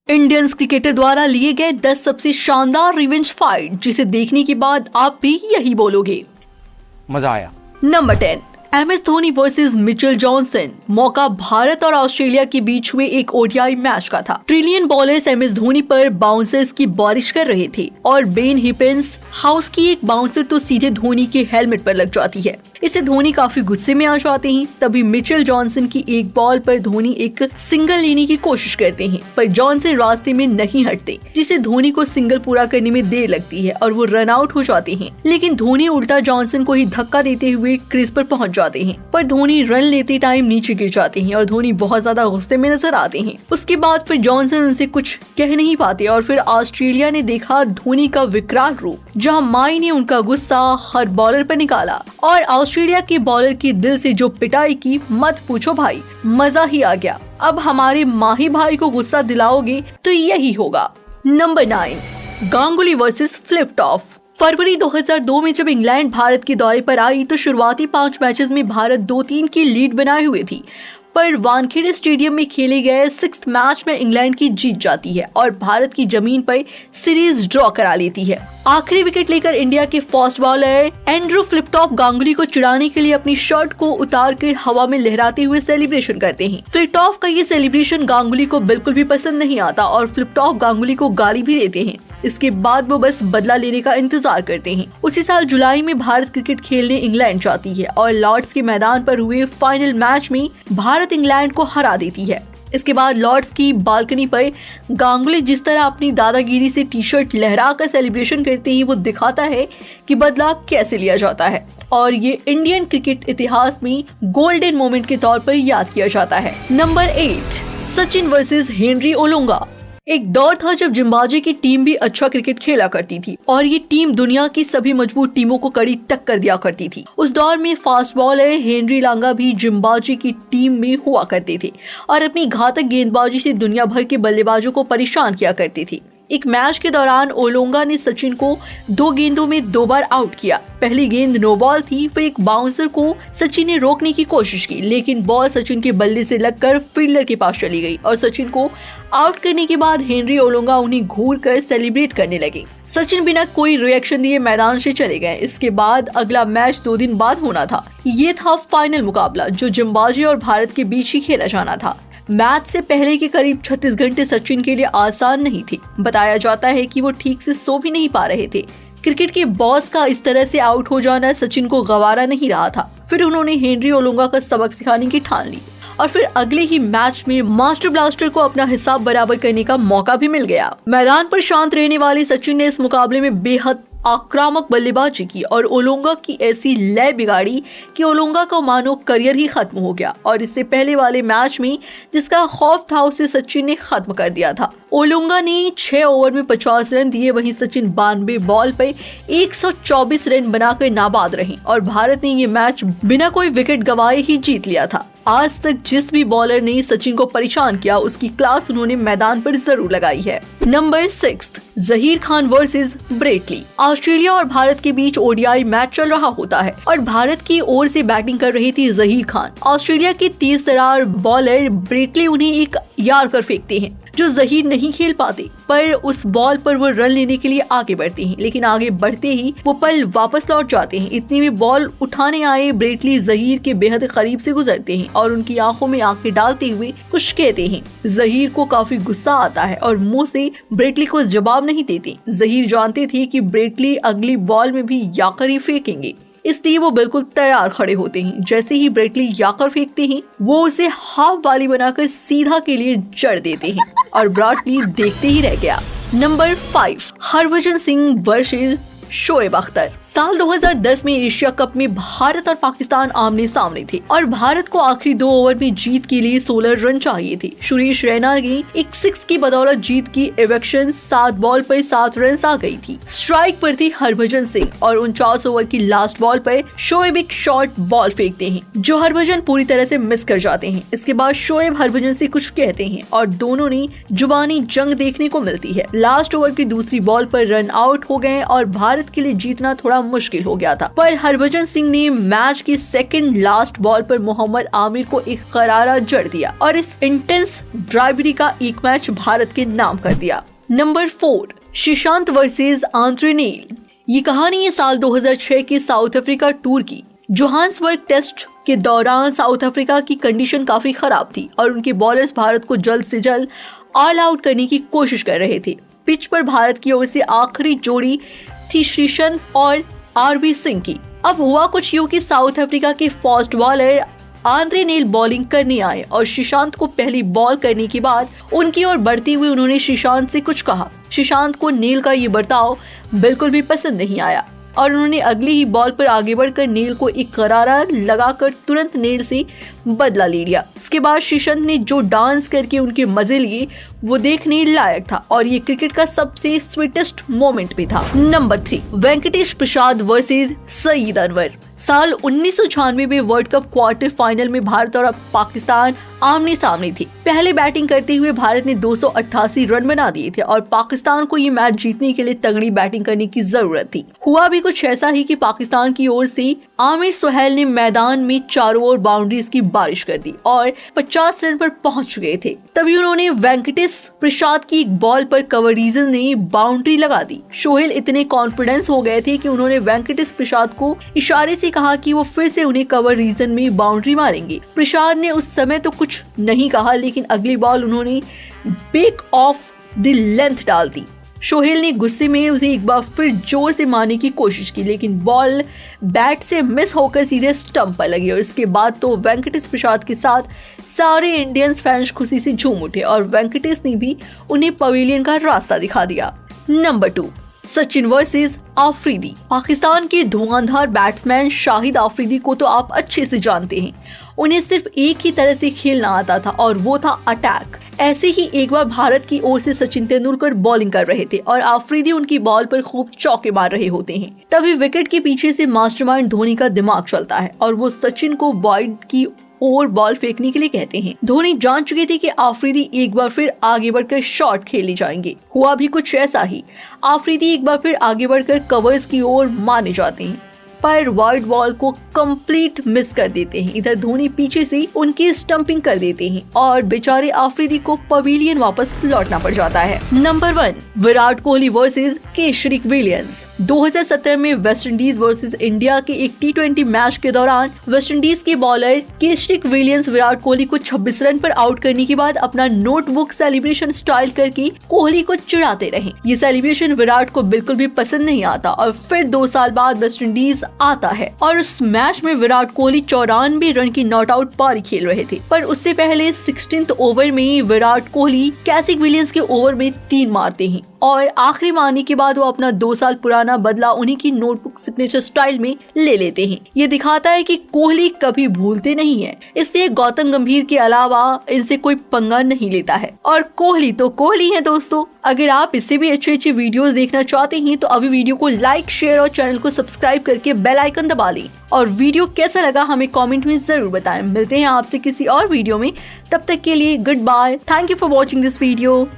Indians cricketer द्वारा लिए गए 10 सबसे शानदार रिवेंज फाइट जिसे देखने के बाद आप भी यही बोलोगे, मजा आया। Number 10, MS Dhoni versus Mitchell Johnson. मौका भारत और ऑस्ट्रेलिया के बीच हुए एक ओडीआई मैच का था। ट्रिलियन बॉलर्स MS धोनी पर बाउंसर्स की बारिश कर रहे थे और बेन हिपेंस हाउस की एक बाउंसर तो सीधे धोनी के हेलमेट पर लग जाती है। इससे धोनी काफी गुस्से में आ जाते हैं। तभी मिचेल जॉनसन की एक बॉल पर धोनी एक सिंगल लेने की कोशिश करते हैं, पर जॉनसन रास्ते में नहीं हटते, जिससे धोनी को सिंगल पूरा करने में देर लगती है और वो रन आउट हो जाते हैं। लेकिन धोनी उल्टा जॉनसन को ही धक्का देते हुए क्रीज पर पहुंच जाते हैं, पर धोनी रन लेते टाइम नीचे गिर जाते हैं और धोनी बहुत ज्यादा गुस्से में नजर आते हैं। उसके बाद फिर जॉनसन उनसे कुछ कह नहीं पाते और फिर ऑस्ट्रेलिया ने देखा धोनी का विकराल रूप, जहां माई ने उनका गुस्सा हर बॉलर पर निकाला और ऑस्ट्रेलिया के बॉलर की दिल से जो पिटाई की मत पूछो भाई, मजा ही आ गया। अब हमारे माही भाई को गुस्सा दिलाओगे तो यही होगा। Number 9, Ganguly versus Flintoff. फरवरी 2002 में जब इंग्लैंड भारत के दौरे पर आई तो शुरुआती 5 मैचेस में भारत 2-3 की लीड बनाए हुए थी, पर वानखेड़े स्टेडियम में खेले गए 6th मैच में इंग्लैंड की जीत जाती है और भारत की जमीन पर सीरीज ड्रॉ करा लेती है। आखिरी विकेट लेकर इंडिया के फास्ट बॉलर एंड्रू फ्लिपटॉप गांगुली को चिढ़ाने के लिए अपनी शर्ट को उतारकर हवा में लहराते हुए सेलिब्रेशन करते हैं। फ्लिपटॉप का ये सेलिब्रेशन गांगुली को बिल्कुल भी पसंद नहीं आता और फ्लिपटॉप गांगुली को गाली भी देते हैं। इसके बाद वो बस बदला लेने का इंतजार करते हैं। उसी साल जुलाई में भारत क्रिकेट खेलने इंग्लैंड जाती है और लॉर्ड्स के मैदान पर हुए फाइनल मैच में भारत इंग्लैंड को हरा देती है। इसके बाद लॉर्ड्स की बालकनी पर गांगुली जिस तरह अपनी दादागिरी से टी-शर्ट लहराकर सेलिब्रेशन करते हैं, वो दिखाता है कि बदला कैसे लिया जाता है और ये इंडियन क्रिकेट इतिहास में गोल्डन मोमेंट के तौर पर याद किया जाता है। Number 8, Sachin versus Henry Olonga. एक दौर था जब जिम्बाब्वे की टीम भी अच्छा क्रिकेट खेला करती थी और ये टीम दुनिया की सभी मजबूत टीमों को कड़ी टक्कर दिया करती थी। उस दौर में फास्ट बॉलर हेनरी लांगा भी जिम्बाब्वे की टीम में हुआ करते थे और अपनी घातक गेंदबाजी से दुनिया भर के बल्लेबाजों को परेशान किया करते थे। एक मैच के दौरान ओलोंगा ने सचिन को 2 गेंदों में 2 बार आउट किया। पहली गेंद नो बॉल थी, फिर एक बाउंसर को सचिन ने रोकने की कोशिश की, लेकिन बॉल सचिन के बल्ले से लगकर फील्डर के पास चली गई और सचिन को आउट करने के बाद हेनरी ओलोंगा उन्हें घूर कर सेलिब्रेट करने लगे। सचिन बिना कोई रिएक्शन दिए मैदान से चले गए। इसके बाद अगला मैच 2 दिन बाद होना था। ये था फाइनल मुकाबला जो जिम्बाब्वे और भारत के बीच ही खेला जाना था। मैच से पहले के करीब 36 घंटे सचिन के लिए आसान नहीं थे। बताया जाता है कि वो ठीक से सो भी नहीं पा रहे थे। क्रिकेट के बॉस का इस तरह से आउट हो जाना सचिन को गवारा नहीं रहा था। फिर उन्होंने हेनरी ओलोंगा का सबक सिखाने की ठान ली और फिर अगले ही मैच में मास्टर ब्लास्टर को अपना हिसाब बराबर करने का मौका भी मिल गया। मैदान पर शांत रहने वाले सचिन ने इस मुकाबले में बेहद आक्रामक बल्लेबाजी की और ओलोंगा की ऐसी लय बिगाड़ी कि ओलोंगा का मानो करियर ही खत्म हो गया और इससे पहले वाले मैच में जिसका खौफ था उसे सचिन ने खत्म कर दिया था। ओलोंगा ने 6 ओवर में 50 रन दिए, वहीं सचिन 92 बॉल पर 124 रन बनाकर नाबाद रहे और भारत ने ये मैच बिना कोई विकेट गंवाए ही जीत लिया था। आज तक जिस भी बॉलर ने सचिन को परेशान किया उसकी क्लास उन्होंने मैदान पर जरूर लगाई है। Number 6, Zaheer Khan versus Brett Lee. Australia और भारत के बीच ओडीआई मैच चल रहा होता है और भारत की ओर से बैटिंग कर रही थी जहीर खान। ऑस्ट्रेलिया के तेज तर्रार बॉलर ब्रेटली उन्हें एक यार्कर फेंकते हैं जो जहीर नहीं खेल पाते, पर उस बॉल पर वो रन लेने के लिए आगे बढ़ते हैं, लेकिन आगे बढ़ते ही वो पल वापस लौट जाते हैं। इतने में बॉल उठाने आए ब्रेटली जहीर के बेहद करीब से गुजरते हैं और उनकी आंखों में आंखें डालते हुए कुछ कहते हैं। जहीर को काफी गुस्सा आता है और मुंह से ब्रेटली को जवाब नहीं देते। जहीर जानते थे कि ब्रेटली अगली बॉल में भी यार्कर ही फेंकेंगे, इसलिए वो बिल्कुल तैयार खड़े होते हैं। जैसे ही ब्रेटली यार्कर फेंकते हैं वो उसे हाफ वाली बनाकर सीधा के लिए जड़ देते हैं और ब्रेटली देखते ही रह गया। Number 5, Harbhajan Singh versus Shoaib Akhtar. साल 2010 में एशिया कप में भारत और पाकिस्तान आमने सामने थे और भारत को आखिरी 2 ओवर में जीत के लिए 16 रन चाहिए थे। सुरेश रैना ने एक 6 की बदौलत जीत की इवेक्शन 7 बॉल पर 7 रन आ गई थी। स्ट्राइक पर थी हरभजन सिंह और 49 ओवर की लास्ट बॉल पर शोएब एक शॉर्ट बॉल फेंकते हैं जो हरभजन पूरी तरह से मिस कर जाते हैं। इसके बाद शोएब हरभजन से कुछ कहते हैं और दोनों ने जुबानी जंग देखने को मिलती है। लास्ट ओवर की दूसरी बॉल पर रन आउट हो गए और भारत भारत के लिए जीतना थोड़ा मुश्किल हो गया था। पर हरभजन सिंह ने मैच की सेकंड लास्ट बॉल पर मोहम्मद आमिर को एक करारा जड़ दिया और इस इंटेंस ड्राइवरी का एक मैच भारत के नाम कर दिया। नंबर 4, श्रीशांत वर्सेस आंद्रे नील। ये कहानी है साल 2006 के साउथ अफ्रीका टूर की। जोहान्सबर्ग टेस्ट के दौरान साउथ अफ्रीका की कंडीशन काफी खराब थी और उनके बॉलर्स भारत को जल्द से जल्द ऑल आउट करने की कोशिश कर रहे थे। पिच पर भारत की ओर से आखिरी जोड़ी थी श्रीशांत और आरबी सिंह की। अब हुआ कुछ यूं कि साउथ अफ्रीका के फास्ट बॉलर आंद्रे नील बॉलिंग करने आए और श्रीशांत को पहली बॉल करने के बाद उनकी ओर बढ़ते हुए उन्होंने श्रीशांत से कुछ कहा। श्रीशांत को नील का ये बर्ताव बिल्कुल भी पसंद नहीं आया और उन्होंने अगली ही बॉल पर आगे बढ़कर नील को एक करारा लगाकर तुरंत नील से बदला ले लिया। इसके बाद श्रीशांत ने जो डांस करके उनके मजे लिए वो देखने लायक था और ये क्रिकेट का सबसे स्वीटेस्ट मोमेंट भी था। नंबर 3, वेंकटेश प्रसाद वर्सेस सईद अनवर। साल 1996 में वर्ल्ड कप क्वार्टर फाइनल में भारत और पाकिस्तान आमने सामने थे। पहले बैटिंग करते हुए भारत ने 288 रन बना दिए थे और पाकिस्तान को ये मैच जीतने के लिए तगड़ी बैटिंग करने की जरूरत थी। हुआ भी कुछ ऐसा ही कि पाकिस्तान की ओर से आमिर सुहेल ने मैदान में चारों ओर बाउंड्रीज की बारिश कर दी और 50 रन पर पहुंच गए थे। तभी उन्होंने वेंकटेश प्रसाद की एक बॉल पर कवर रीजन ने बाउंड्री लगा दी। सोहेल इतने कॉन्फिडेंस हो गए थे कि उन्होंने वेंकटेश प्रसाद को इशारे से कहा कि वो फिर से उन्हें कवर रीजन में बाउंड्री मारेंगे। प्रसाद ने उस समय तो कुछ नहीं कहा, लेकिन अगली बॉल उन्होंने बैक ऑफ द लेंथ डाल दी। सोहेल ने गुस्से में उसे एक बार फिर जोर से मारने की कोशिश की, लेकिन बॉल बैट से मिस होकर सीधे स्टंप पर लगी और इसके बाद तो वेंकटेश प्रसाद के साथ सारे इंडियंस फैंस खुशी से झूम उठे और वेंकटेश ने भी उन्हें पवेलियन का रास्ता दिखा दिया। Number 2, Sachin versus Afridi. पाकिस्तान के धुआंधार बैट्समैन शाहिद आफरीदी को तो आप अच्छे से जानते हैं। उन्हें सिर्फ एक ही तरह से खेलना आता था और वो था अटैक। ऐसे ही एक बार भारत की ओर से सचिन तेंदुलकर बॉलिंग कर रहे थे और आफरीदी उनकी बॉल पर खूब चौके मार रहे होते हैं। तभी विकेट के पीछे से मास्टरमाइंड धोनी का दिमाग चलता है और वो सचिन को वाइड की और बॉल फेंकने के लिए कहते हैं। धोनी जान चुके थे कि आफरीदी एक बार फिर आगे बढ़कर शॉट खेलने जाएंगे। हुआ भी कुछ ऐसा ही। आफरीदी एक बार फिर आगे बढ़कर कवर्स की ओर मारने जाते हैं पर वाइड बॉल को कंप्लीट मिस कर देते हैं। इधर धोनी पीछे से उनकी स्टंपिंग कर देते हैं और बेचारे आफरीदी को पवेलियन वापस लौटना पड़ जाता है। Number 1, Virat Kohli versus Keshari Williams. 2017 में वेस्ट इंडीज वर्सेस इंडिया के एक T20 मैच के दौरान वेस्ट इंडीज के बॉलर केशरी विलियम्स विराट कोहली को 26 रन पर आउट करने के बाद अपना नोटबुक सेलिब्रेशन स्टाइल करके कोहली को चिढ़ाते रहे। ये सेलिब्रेशन विराट को बिल्कुल भी पसंद नहीं आता और फिर 2 साल बाद वेस्ट इंडीज आता है और उस मैच में विराट कोहली 94 रन की नॉट आउट पारी खेल रहे थे। पर उससे पहले 16th ओवर में विराट कोहली कैसिक विलियम्स के ओवर में 3 मारते हैं और आखिरी मारने के बाद वो अपना 2 साल पुराना बदला उन्हीं की नोटबुक सिग्नेचर स्टाइल में ले लेते हैं। ये दिखाता है कि कोहली कभी भूलते नहीं है। इससे गौतम गंभीर के अलावा इनसे कोई पंगा नहीं लेता है और कोहली तो कोहली है। दोस्तों, अगर आप इससे भी अच्छे वीडियोस देखना चाहते हैं तो अभी वीडियो को लाइक, शेयर और चैनल को सब्सक्राइब करके बेल आइकन दबा लें और वीडियो कैसा लगा हमें कमेंट में जरूर बताएं। मिलते हैं आपसे किसी और वीडियो में, तब तक के लिए goodbye. Thank you for watching this video.